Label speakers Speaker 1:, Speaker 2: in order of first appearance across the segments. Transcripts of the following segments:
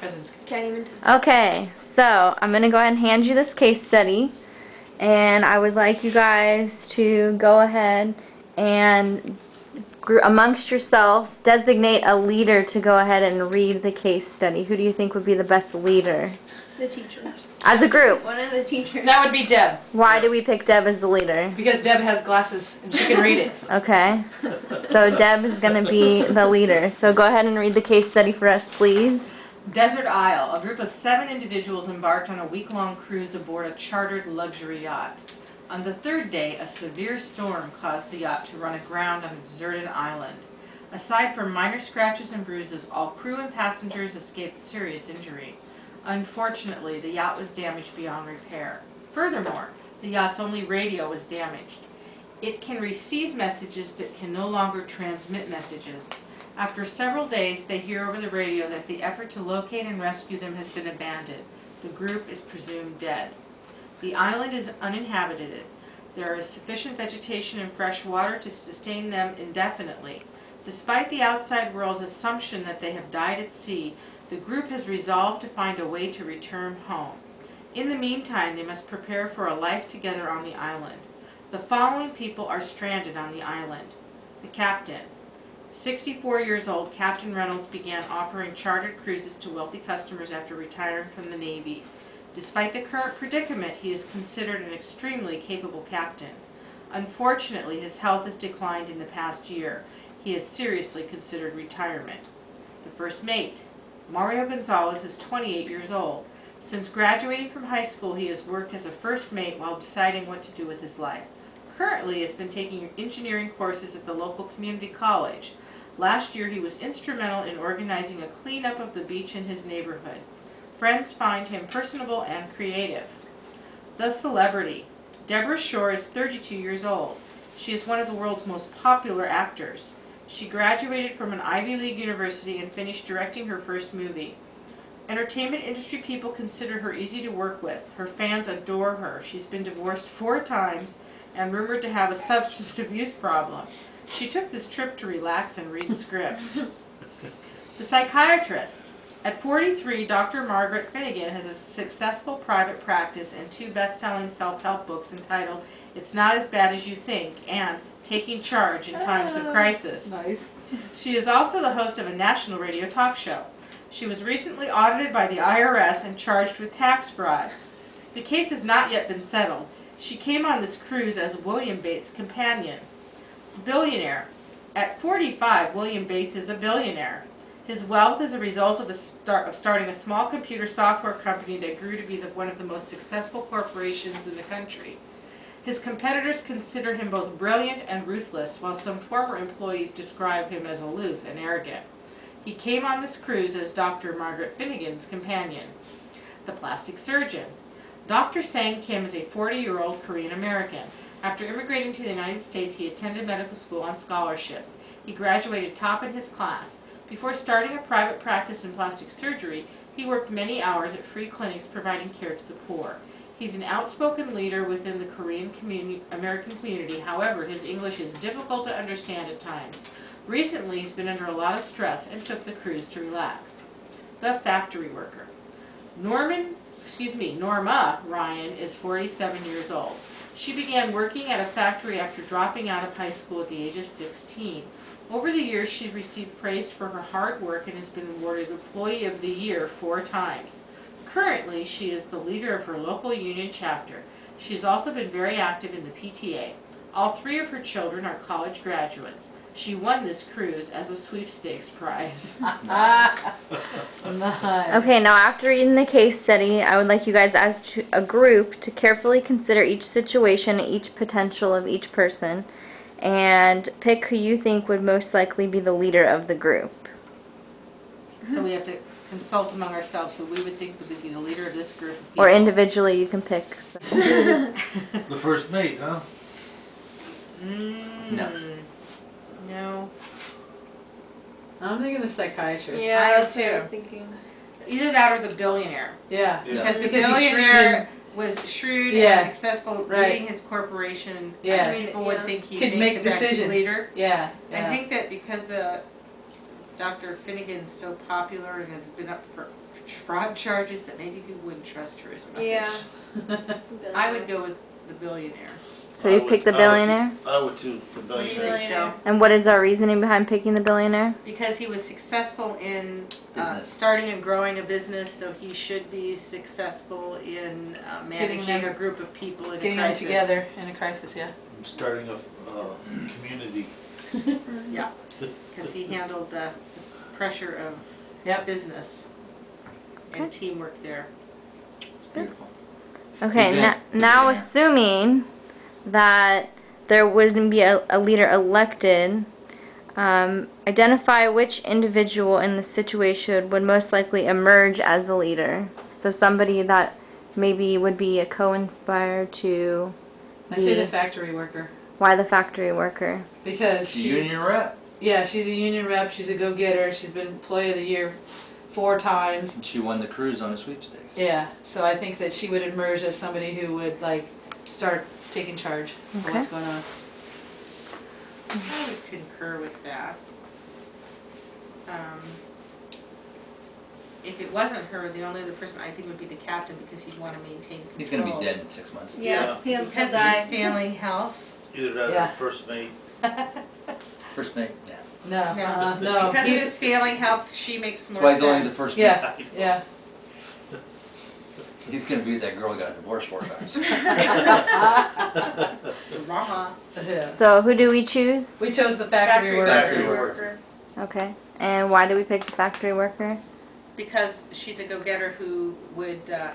Speaker 1: President's
Speaker 2: Can't even tell.
Speaker 3: Okay, so I'm going to go ahead and hand you this case study, and I would like you guys to go ahead and amongst yourselves designate a leader to go ahead and read the case study. Who do you think would be the best leader?
Speaker 2: The teachers.
Speaker 3: As a group.
Speaker 2: One of the teachers.
Speaker 1: That would be Deb.
Speaker 3: Why do we pick Deb as the leader?
Speaker 1: Because Deb has glasses and she can read it.
Speaker 3: Okay, so Deb is going to be the leader. So go ahead and read the case study for us, please.
Speaker 4: Desert Isle. A group of 7 individuals embarked on a week-long cruise aboard a chartered luxury yacht. On the 3rd day, a severe storm caused the yacht to run aground on a deserted island. Aside from minor scratches and bruises, all crew and passengers escaped serious injury. Unfortunately, the yacht was damaged beyond repair. Furthermore, the yacht's only radio was damaged. It can receive messages but can no longer transmit messages. After several days, they hear over the radio that the effort to locate and rescue them has been abandoned. The group is presumed dead. The island is uninhabited. There is sufficient vegetation and fresh water to sustain them indefinitely. Despite the outside world's assumption that they have died at sea, the group has resolved to find a way to return home. In the meantime, they must prepare for a life together on the island. The following people are stranded on the island. The captain. 64 years old, Captain Reynolds began offering chartered cruises to wealthy customers after retiring from the Navy. Despite the current predicament, he is considered an extremely capable captain. Unfortunately, his health has declined in the past year. He has seriously considered retirement. The first mate. Mario Gonzalez is 28 years old. Since graduating from high school, he has worked as a first mate while deciding what to do with his life. Currently, he has been taking engineering courses at the local community college. Last year, he was instrumental in organizing a cleanup of the beach in his neighborhood. Friends find him personable and creative. The celebrity. Deborah Shore is 32 years old. She is one of the world's most popular actors. She graduated from an Ivy League university and finished directing her first movie. Entertainment industry people consider her easy to work with. Her fans adore her. She's been divorced 4 times and rumored to have a substance abuse problem. She took this trip to relax and read scripts. The psychiatrist. At 43, Dr. Margaret Finnegan has a successful private practice and 2 best-selling self-help books entitled It's Not As Bad As You Think and Taking Charge in Times of Crisis.
Speaker 1: Nice.
Speaker 4: She is also the host of a national radio talk show. She was recently audited by the IRS and charged with tax fraud. The case has not yet been settled. She came on this cruise as William Bates' companion. Billionaire. At 45, William Bates is a billionaire. His wealth is a result of starting a small computer software company that grew to be one of the most successful corporations in the country. His competitors consider him both brilliant and ruthless, while some former employees describe him as aloof and arrogant. He came on this cruise as Dr. Margaret Finnegan's companion. The plastic surgeon. Dr. Sang Kim is a 40-year-old Korean American. After immigrating to the United States, he attended medical school on scholarships. He graduated top in his class. Before starting a private practice in plastic surgery, he worked many hours at free clinics providing care to the poor. He's an outspoken leader within the Korean American community. However, his English is difficult to understand at times. Recently, he's been under a lot of stress and took the cruise to relax. The factory worker. Norma Ryan is 47 years old. She began working at a factory after dropping out of high school at the age of 16. Over the years, she received praise for her hard work and has been awarded Employee of the Year 4 times. Currently, she is the leader of her local union chapter. She has also been very active in the PTA. All 3 of her children are college graduates. She won this cruise as a sweepstakes prize.
Speaker 1: Nice.
Speaker 3: Okay, now after reading the case study, I would like you guys as a group to carefully consider each situation, each potential of each person, and pick who you think would most likely be the leader of the group.
Speaker 4: So we have to consult among ourselves who we would think would be the leader of this group of people.
Speaker 3: Or individually you can pick. So.
Speaker 5: The first mate, huh?
Speaker 4: No. No.
Speaker 1: I'm thinking the psychiatrist.
Speaker 2: Yeah,
Speaker 4: I
Speaker 2: that's what I
Speaker 4: too.
Speaker 2: was thinking.
Speaker 4: Either that or the billionaire.
Speaker 1: Yeah.
Speaker 5: Yeah.
Speaker 4: Because the
Speaker 1: Because he's
Speaker 4: billionaire was shrewd
Speaker 1: Yeah.
Speaker 4: and successful
Speaker 1: Right.
Speaker 4: leading his corporation.
Speaker 1: Yeah.
Speaker 4: And people would think he
Speaker 1: Could make
Speaker 4: the best
Speaker 1: decisions.
Speaker 4: leader.
Speaker 1: Yeah.
Speaker 4: I think that because Dr. Finnegan's so popular and has been up for fraud charges that maybe we wouldn't trust her as much.
Speaker 2: Yeah.
Speaker 4: I would go with the billionaire.
Speaker 3: So you pick the billionaire?
Speaker 5: I would too, the
Speaker 4: What do you
Speaker 5: billionaire.
Speaker 4: think, Joe?
Speaker 3: And what is our reasoning behind picking the billionaire?
Speaker 4: Because he was successful in
Speaker 6: Business.
Speaker 4: starting and growing a business, so he should be successful in managing
Speaker 1: them-
Speaker 4: a group of people in
Speaker 1: Getting
Speaker 4: a
Speaker 1: them
Speaker 4: crisis.
Speaker 1: together in a crisis, yeah.
Speaker 5: Starting a community.
Speaker 4: Yeah, because he handled the pressure of
Speaker 1: Yep.
Speaker 4: business and teamwork there.
Speaker 6: It's beautiful.
Speaker 3: Okay,
Speaker 6: Who's in?
Speaker 3: now
Speaker 6: Billionaire.
Speaker 3: assuming that there wouldn't be a leader elected, identify which individual in the situation would most likely emerge as a leader. So somebody that maybe would be a co-inspired to
Speaker 1: I say
Speaker 3: be,
Speaker 1: the factory worker
Speaker 3: why the factory worker?
Speaker 1: because
Speaker 6: She's a
Speaker 1: she's
Speaker 6: union rep.
Speaker 1: yeah, she's a union rep. She's a go-getter. She's been Employee of the Year 4 times.
Speaker 6: And she won the cruise on a sweepstakes.
Speaker 1: Yeah, so I think that she would emerge as somebody who would like start taking charge of
Speaker 3: Okay.
Speaker 1: what's going on.
Speaker 4: I would concur with that. If it wasn't her, the only other person I think would be the captain because he'd want to maintain control.
Speaker 6: He's gonna be dead in 6 months.
Speaker 2: Yeah. He'll
Speaker 4: Because
Speaker 2: die.
Speaker 4: of his failing health.
Speaker 5: Either that
Speaker 1: Yeah.
Speaker 5: or first mate.
Speaker 6: First mate. Yeah.
Speaker 1: No,
Speaker 4: No,
Speaker 1: no,
Speaker 4: because of
Speaker 1: he's
Speaker 4: his failing health, she makes more
Speaker 6: That's why he's
Speaker 4: sense.
Speaker 6: only the first
Speaker 1: yeah,
Speaker 6: mate.
Speaker 1: yeah.
Speaker 6: He's gonna be that girl who got divorced 4 times.
Speaker 4: Drama.
Speaker 1: Yeah.
Speaker 3: So who do we choose?
Speaker 1: We chose the factory worker.
Speaker 6: Factory worker.
Speaker 3: Okay, and why do we pick the factory worker?
Speaker 4: Because she's a go-getter who would had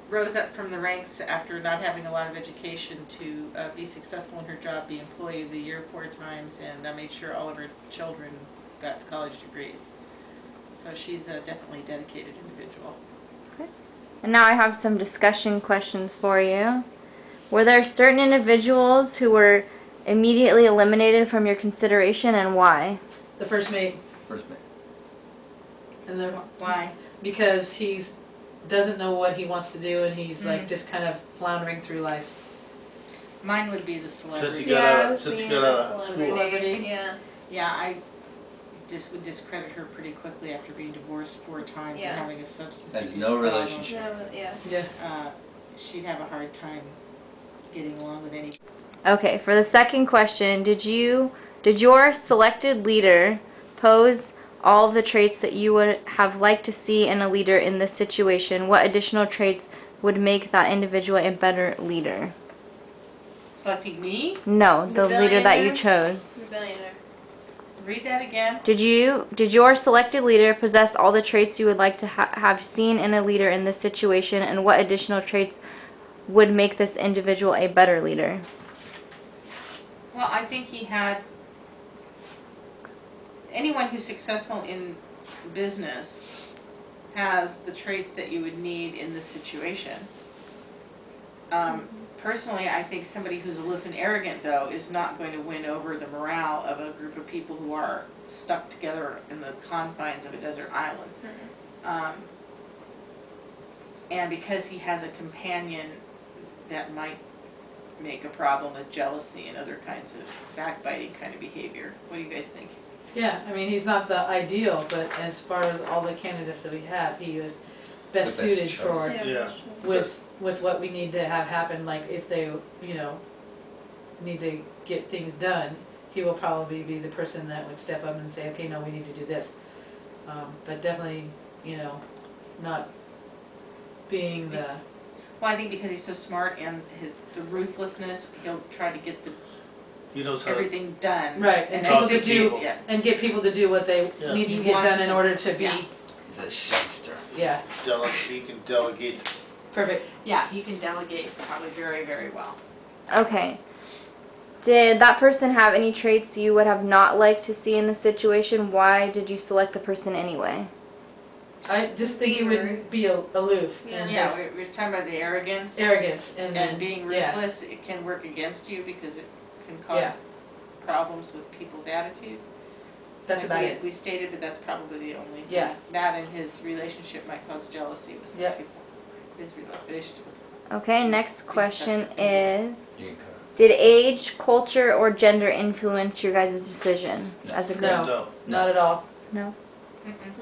Speaker 4: rose up from the ranks after not having a lot of education to be successful in her job, be Employee of the Year 4 times, and made sure all of her children got college degrees. So she's a definitely dedicated individual.
Speaker 3: And now I have some discussion questions for you. Were there certain individuals who were immediately eliminated from your consideration and why?
Speaker 1: The first mate,
Speaker 6: First mate.
Speaker 1: and then
Speaker 4: Why?
Speaker 1: because he's doesn't know what he wants to do, and he's
Speaker 4: Mm-hmm.
Speaker 1: like just kind of floundering through life.
Speaker 4: Mine would be the
Speaker 5: Since
Speaker 4: celebrity.
Speaker 5: he got
Speaker 2: Yeah, I
Speaker 5: out,
Speaker 2: was
Speaker 5: since he
Speaker 2: thinking
Speaker 5: got
Speaker 2: of
Speaker 5: out of school.
Speaker 4: Celebrity.
Speaker 2: Yeah.
Speaker 4: Yeah, I just would discredit her pretty quickly after being divorced 4 times
Speaker 2: Yeah.
Speaker 4: and having a substance
Speaker 6: Has
Speaker 4: abuse
Speaker 6: no
Speaker 4: problem.
Speaker 6: relationship.
Speaker 2: Yeah, but yeah.
Speaker 1: Yeah.
Speaker 4: She'd have a hard time getting along with any.
Speaker 3: Okay, for the second question, did your selected leader pose all of the traits that you would have liked to see in a leader in this situation? What additional traits would make that individual a better leader?
Speaker 4: Selecting me?
Speaker 3: No, the leader that you
Speaker 2: billionaire?
Speaker 3: chose.
Speaker 2: The billionaire.
Speaker 4: Read that again.
Speaker 3: Did your selected leader possess all the traits you would like to have seen in a leader in this situation, and what additional traits would make this individual a better leader?
Speaker 4: Well, I think he had. Anyone who's successful in business has the traits that you would need in this situation. Personally, I think somebody who's aloof and arrogant, though, is not going to win over the morale of a group of people who are stuck together in the confines of a desert island. And because he has a companion, that might make a problem with jealousy and other kinds of backbiting kind of behavior. What do you guys think?
Speaker 1: Yeah, I mean, he's not the ideal, but as far as all the candidates that we have, he was best
Speaker 6: The best
Speaker 1: suited
Speaker 6: choice.
Speaker 1: for
Speaker 5: Yeah.
Speaker 1: with what we need to have happen. Like if they, need to get things done, he will probably be the person that would step up and say, okay, no, we need to do this. But definitely, not being the
Speaker 4: Well, I think because he's so smart and the ruthlessness, he'll try to get
Speaker 5: He knows how to,
Speaker 4: everything done.
Speaker 1: right and
Speaker 5: Talk
Speaker 1: people
Speaker 5: to
Speaker 1: to do
Speaker 5: people.
Speaker 4: Yeah.
Speaker 1: and get people to do what they
Speaker 5: Yeah.
Speaker 1: need to
Speaker 4: He
Speaker 1: get
Speaker 4: wants
Speaker 1: done in
Speaker 4: them.
Speaker 1: order to be
Speaker 4: Yeah.
Speaker 6: He's a shyster.
Speaker 5: he can delegate.
Speaker 1: perfect.
Speaker 4: Yeah, he can delegate probably very, very well.
Speaker 3: Okay. Did that person have any traits you would have not liked to see in the situation? Why did you select the person anyway?
Speaker 1: I just think he
Speaker 2: Being
Speaker 1: would
Speaker 2: rude.
Speaker 1: be aloof
Speaker 2: Yeah.
Speaker 1: and
Speaker 4: Yeah,
Speaker 1: just
Speaker 4: we're talking about the arrogance.
Speaker 1: arrogance and then
Speaker 4: And being
Speaker 1: yeah.
Speaker 4: ruthless, it can work against you because it can cause problems with people's attitude.
Speaker 1: That's
Speaker 4: Like
Speaker 1: about
Speaker 4: we,
Speaker 1: it.
Speaker 4: we stated, but that's probably the only thing.
Speaker 1: Yeah.
Speaker 4: That and his relationship might cause jealousy with some
Speaker 1: Yeah.
Speaker 4: people. His relationship with
Speaker 3: Okay,
Speaker 4: Yes,
Speaker 3: next
Speaker 4: being
Speaker 3: question
Speaker 4: tough.
Speaker 3: is,
Speaker 6: Gene code.
Speaker 3: did age, culture, or gender influence your guys' decision as a group?
Speaker 1: No.
Speaker 5: No.
Speaker 1: Not at all.
Speaker 3: No?
Speaker 4: Mm-mm.